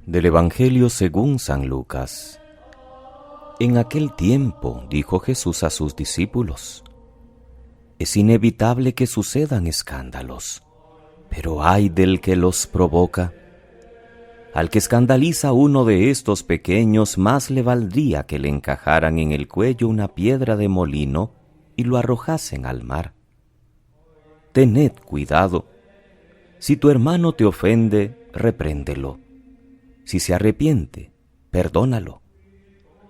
Del Evangelio según San Lucas. En aquel tiempo dijo Jesús a sus discípulos: es inevitable que sucedan escándalos, pero ay del que los provoca. Al que escandaliza a uno de estos pequeños, más le valdría que le encajaran en el cuello una piedra de molino y lo arrojasen al mar. Tened cuidado. Si tu hermano te ofende, repréndelo. Si se arrepiente, perdónalo.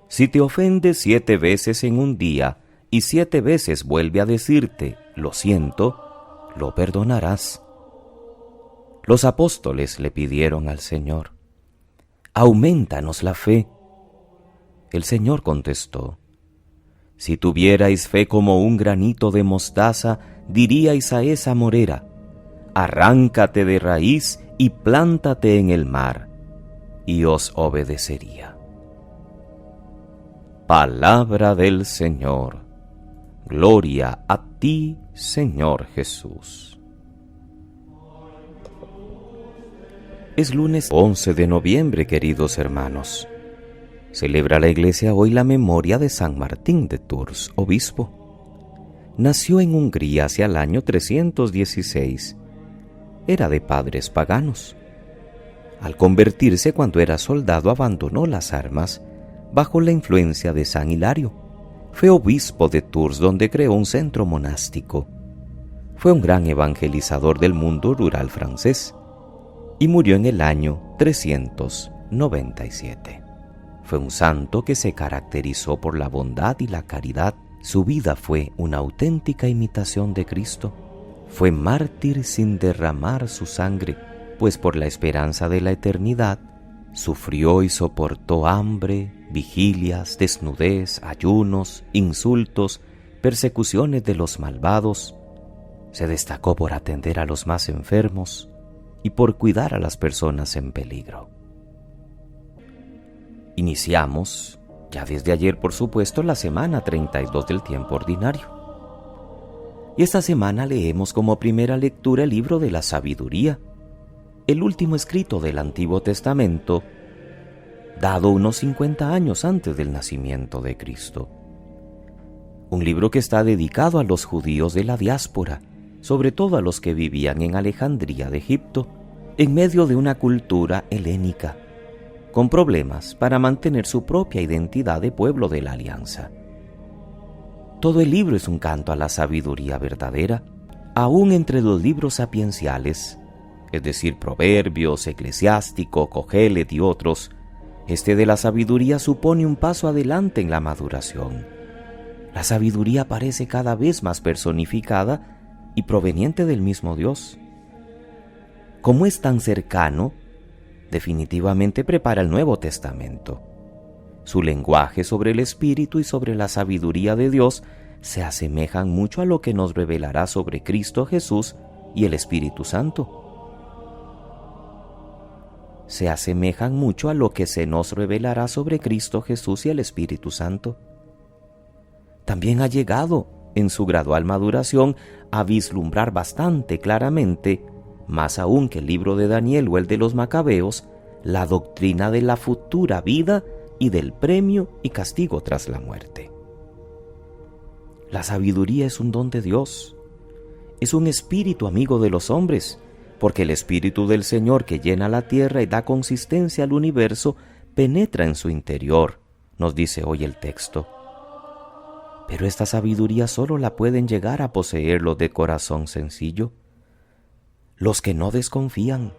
Si te ofende 7 veces en un día y 7 veces vuelve a decirte, lo siento, lo perdonarás. Los apóstoles le pidieron al Señor: aumentanos la fe. El Señor contestó: si tuvierais fe como un granito de mostaza, diríais a esa morera: arráncate de raíz y plántate en el mar, y os obedecería. Palabra del Señor. Gloria a ti, Señor Jesús. Es lunes 11 de noviembre, queridos hermanos. Celebra la Iglesia hoy la memoria de San Martín de Tours, obispo. Nació en Hungría hacia el año 316. Era de padres paganos. Al convertirse cuando era soldado, abandonó las armas bajo la influencia de San Hilario. Fue obispo de Tours, donde creó un centro monástico. Fue un gran evangelizador del mundo rural francés y murió en el año 397. Fue un santo que se caracterizó por la bondad y la caridad. Su vida fue una auténtica imitación de Cristo. Fue mártir sin derramar su sangre, pues por la esperanza de la eternidad, sufrió y soportó hambre, vigilias, desnudez, ayunos, insultos, persecuciones de los malvados. Se destacó por atender a los más enfermos y por cuidar a las personas en peligro. Iniciamos, ya desde ayer por supuesto, la semana 32 del tiempo ordinario. Y esta semana leemos como primera lectura el libro de la Sabiduría, el último escrito del Antiguo Testamento, dado unos 50 años antes del nacimiento de Cristo. Un libro que está dedicado a los judíos de la diáspora, sobre todo a los que vivían en Alejandría de Egipto, en medio de una cultura helénica, con problemas para mantener su propia identidad de pueblo de la Alianza. Todo el libro es un canto a la sabiduría verdadera, aún entre los libros sapienciales, es decir, Proverbios, Eclesiástico, Cogelet y otros. Este de la sabiduría supone un paso adelante en la maduración. La sabiduría parece cada vez más personificada y proveniente del mismo Dios. Como es tan cercano, definitivamente prepara el Nuevo Testamento. Su lenguaje sobre el Espíritu y sobre la sabiduría de Dios se asemejan mucho a lo que nos revelará sobre Cristo Jesús y el Espíritu Santo. Se asemejan mucho a lo que se nos revelará sobre Cristo Jesús y el Espíritu Santo. También ha llegado, en su gradual maduración, a vislumbrar bastante claramente, más aún que el libro de Daniel o el de los Macabeos, la doctrina de la futura vida y del premio y castigo tras la muerte. La sabiduría es un don de Dios, es un espíritu amigo de los hombres, porque el Espíritu del Señor que llena la tierra y da consistencia al universo penetra en su interior, nos dice hoy el texto. Pero esta sabiduría solo la pueden llegar a poseer los de corazón sencillo, los que no desconfían,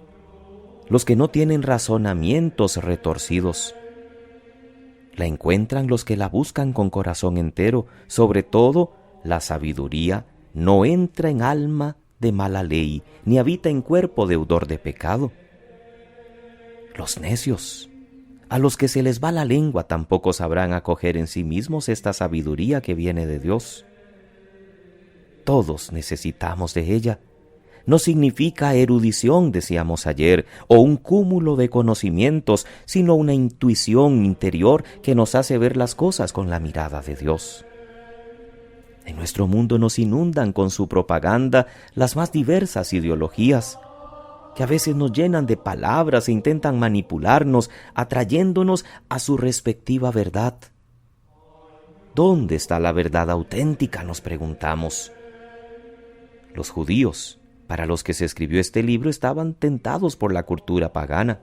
los que no tienen razonamientos retorcidos. La encuentran los que la buscan con corazón entero. Sobre todo, la sabiduría no entra en alma de mala ley, ni habita en cuerpo deudor de pecado. Los necios, a los que se les va la lengua, tampoco sabrán acoger en sí mismos esta sabiduría que viene de Dios. Todos necesitamos de ella. No significa erudición, decíamos ayer, o un cúmulo de conocimientos, sino una intuición interior que nos hace ver las cosas con la mirada de Dios. En nuestro mundo nos inundan con su propaganda las más diversas ideologías, que a veces nos llenan de palabras e intentan manipularnos, atrayéndonos a su respectiva verdad. ¿Dónde está la verdad auténtica?, nos preguntamos. Los judíos, para los que se escribió este libro, estaban tentados por la cultura pagana.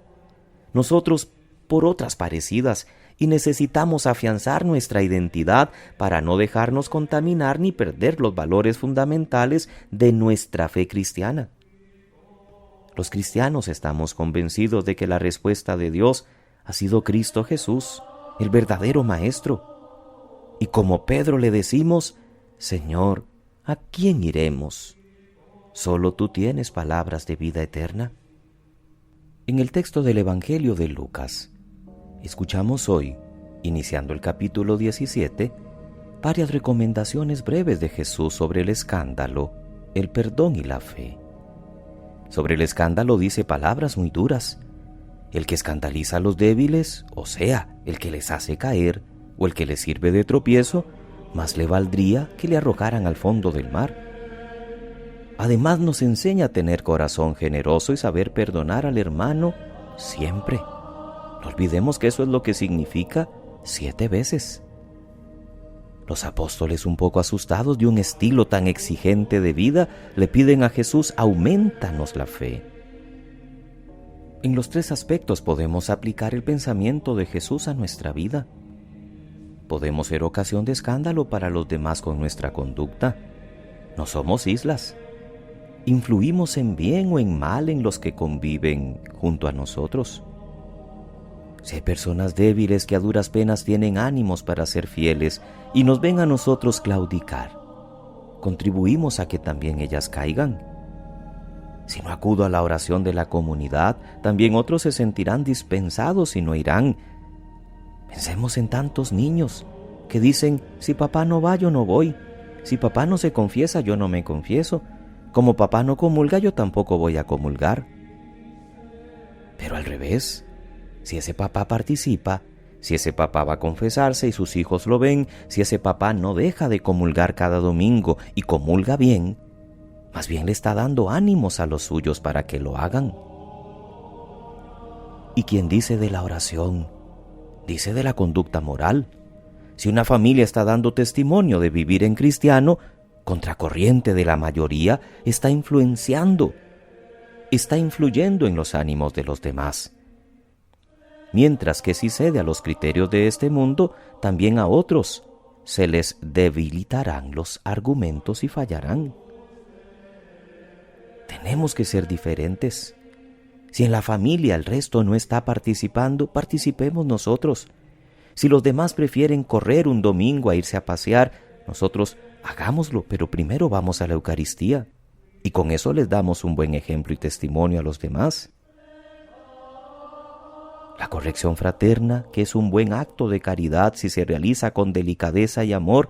Nosotros por otras parecidas, y necesitamos afianzar nuestra identidad para no dejarnos contaminar ni perder los valores fundamentales de nuestra fe cristiana. Los cristianos estamos convencidos de que la respuesta de Dios ha sido Cristo Jesús, el verdadero Maestro. Y como Pedro le decimos: Señor, ¿a quién iremos? Solo tú tienes palabras de vida eterna. En el texto del Evangelio de Lucas, escuchamos hoy, iniciando el capítulo 17, varias recomendaciones breves de Jesús sobre el escándalo, el perdón y la fe. Sobre el escándalo dice palabras muy duras. El que escandaliza a los débiles, o sea, el que les hace caer, o el que les sirve de tropiezo, más le valdría que le arrojaran al fondo del mar. Además nos enseña a tener corazón generoso y saber perdonar al hermano siempre. No olvidemos que eso es lo que significa 7 veces. Los apóstoles, un poco asustados de un estilo tan exigente de vida, le piden a Jesús: aumentanos la fe. En los 3 aspectos podemos aplicar el pensamiento de Jesús a nuestra vida. Podemos ser ocasión de escándalo para los demás con nuestra conducta. No somos islas. Influimos en bien o en mal en los que conviven junto a nosotros. Si hay personas débiles que a duras penas tienen ánimos para ser fieles y nos ven a nosotros claudicar, contribuimos a que también ellas caigan. Si no acudo a la oración de la comunidad, también otros se sentirán dispensados y no irán. Pensemos en tantos niños que dicen: si papá no va, yo no voy. Si papá no se confiesa, yo no me confieso. Como papá no comulga, yo tampoco voy a comulgar. Pero al revés, si ese papá participa, si ese papá va a confesarse y sus hijos lo ven, si ese papá no deja de comulgar cada domingo y comulga bien, más bien le está dando ánimos a los suyos para que lo hagan. ¿Y quién dice de la oración? Dice de la conducta moral. Si una familia está dando testimonio de vivir en cristiano, contracorriente de la mayoría, está influyendo en los ánimos de los demás. Mientras que si cede a los criterios de este mundo, también a otros se les debilitarán los argumentos y fallarán. Tenemos que ser diferentes. Si en la familia el resto no está participando, participemos nosotros. Si los demás prefieren correr un domingo a irse a pasear, nosotros hagámoslo, pero primero vamos a la Eucaristía, y con eso les damos un buen ejemplo y testimonio a los demás. La corrección fraterna, que es un buen acto de caridad si se realiza con delicadeza y amor,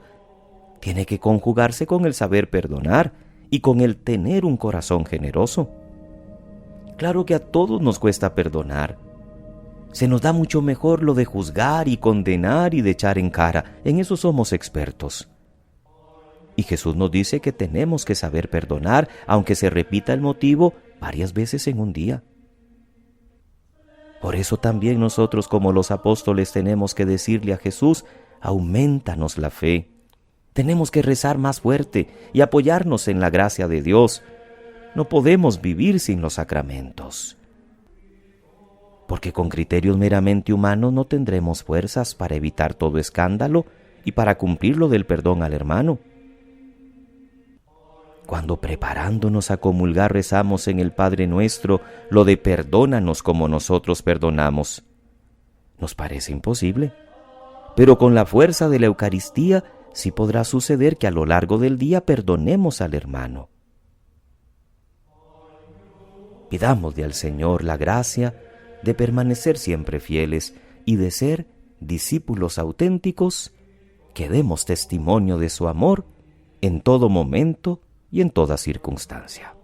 tiene que conjugarse con el saber perdonar y con el tener un corazón generoso. Claro que a todos nos cuesta perdonar. Se nos da mucho mejor lo de juzgar y condenar y de echar en cara. En eso somos expertos. Y Jesús nos dice que tenemos que saber perdonar, aunque se repita el motivo varias veces en un día. Por eso también nosotros, como los apóstoles, tenemos que decirle a Jesús: aumentanos la fe. Tenemos que rezar más fuerte y apoyarnos en la gracia de Dios. No podemos vivir sin los sacramentos. Porque con criterios meramente humanos no tendremos fuerzas para evitar todo escándalo y para cumplir lo del perdón al hermano. Cuando preparándonos a comulgar rezamos en el Padre Nuestro lo de perdónanos como nosotros perdonamos, nos parece imposible, pero con la fuerza de la Eucaristía sí podrá suceder que a lo largo del día perdonemos al hermano. Pidámosle al Señor la gracia de permanecer siempre fieles y de ser discípulos auténticos que demos testimonio de su amor en todo momento y en toda circunstancia.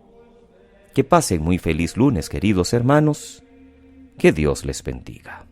Que pasen muy feliz lunes, queridos hermanos. Que Dios les bendiga.